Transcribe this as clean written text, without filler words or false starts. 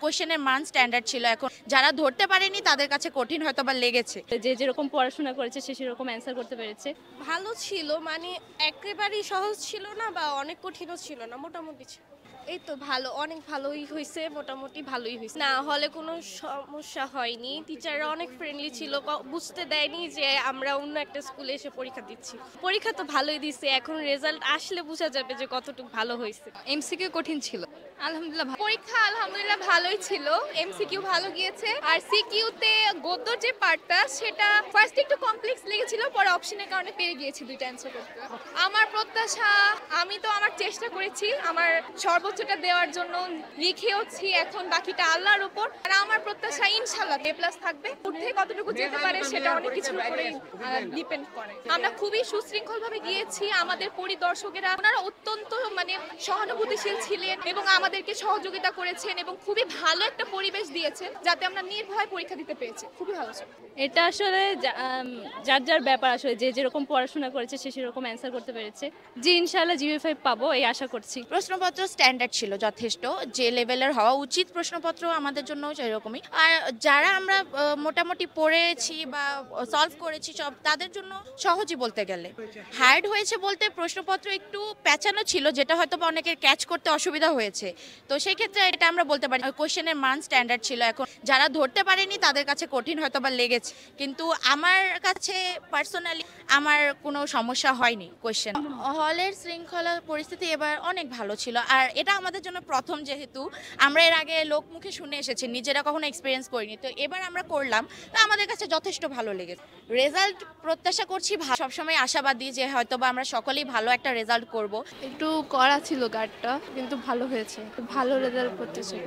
কোশ্চেনের মান স্ট্যান্ডার্ড ছিল। এখন যারা ধরতে পারেনি তাদের কাছে কঠিন হয়তো বা লেগেছে। যে যেরকম পড়াশোনা করেছে সে সেরকম অ্যান্সার করতে পেরেছে। ভালো ছিল, মানে একেবারেই সহজ ছিল না বা অনেক কঠিনও ছিল না, মোটামুটি ছিল। এই তো ভালো, অনেক ভালোই হয়েছে, মোটামুটি ভালোই হয়েছে। না হলে কোনো সমস্যা হয়নি, টিচাররা অনেক ফ্রেন্ডলি ছিল, বুঝতে দেয়নি যে আমরা অন্য একটা স্কুলে এসে পরীক্ষা দিচ্ছি। পরীক্ষা তো ভালোই দিছে, এখন রেজাল্ট আসলে বোঝা যাবে যে কতটুকু ভালো হয়েছে। এমসিকিউ কঠিন ছিল। আলহামদুলিল্লাহ পরীক্ষা আলহামদুলিল্লাহ ভালোই ছিল। এমসিকিউ ভালো গিয়েছে, আর সিকিউতে গদ্যর যে পার্টটা সেটা ফার্স্ট একটু কমপ্লেক্স লেগেছিল, পরে অপশনের কারণে পেরে গিয়েছি দুইটা অ্যান্সার করতে। আমার প্রত্যাশা, আমি তো আমার চেষ্টা করেছি আমার সর্বোচ্চটা দেওয়ার জন্য, লিখেওছি, এখন বাকিটা আল্লাহর উপর। আর আমার প্রত্যাশা ইনশাআল্লাহ এ প্লাস থাকবে। ঊর্ধ্বে কতটুকু যেতে পারে সেটা অনেক কিছুর উপরে ডিপেন্ড করে। আমরা খুবই সুশৃঙ্খলভাবে গিয়েছি, আমাদের পরিদর্শকেরা ওনারা অত্যন্ত সহানুভূতিশীল ছিলেন এবং আমাদেরকে সহযোগিতা করেছেন এবং খুবই ভালো একটা পরিবেশ দিয়েছেন যাতে আমরা নির্ভয়ে পরীক্ষা দিতে পেরেছি। খুবই ভালো ছিল। এটা আসলে যার যার ব্যাপার, আসলে যে যেরকম পড়াশোনা করেছে সে সেরকম অ্যান্সার করতে পেরেছে। যে ইনশাআল্লাহ GPA 5 পাবো এই আশা করছি। প্রশ্নপত্র স্ট্যান্ডার্ড ছিল যথেষ্ট, যে লেভেলের হওয়া উচিত প্রশ্নপত্র আমাদের জন্য সেরকমই। আর যারা আমরা মোটামুটি পড়েছি বা সলভ করেছি সব, তাদের জন্য সহজই বলতে গেলে। হার্ড হয়েছে বলতে প্রশ্নপত্র একটু প্যাঁচানো ছিল, যেটা হয়তো বা অনেকের ক্যাচ করতে অসুবিধা হয়েছে। তো সেই ক্ষেত্রে এটা আমরা বলতে পারি কোশ্চেনের মান স্ট্যান্ডার্ড ছিল। এখন যারা ধরতে পারেনি তাদের কাছে কঠিন হয়তো বা লেগেছে, কিন্তু আমার কাছে পার্সোনালি আমার কোনো সমস্যা হয়নি। কোশ্চেন হলের শৃঙ্খলা পরিস্থিতি এবার অনেক ভালো ছিল, আর এটা আমাদের জন্য প্রথম, যেহেতু আমরা এর আগে লোকমুখে শুনে এসেছি, নিজেরা কখনো এক্সপিরিয়েন্স করিনি। তো এবার আমরা করলাম, তো আমাদের কাছে যথেষ্ট ভালো লেগেছে। রেজাল্ট প্রত্যাশা করছি সবসময় আশাবাদী যে হয়তো বা আমরা সকলেই ভালো একটা রেজাল্ট করব। একটু কড়া ছিল গার্ডটা, কিন্তু ভালো হয়েছে, ভালো রেজাল্ট করতেছে।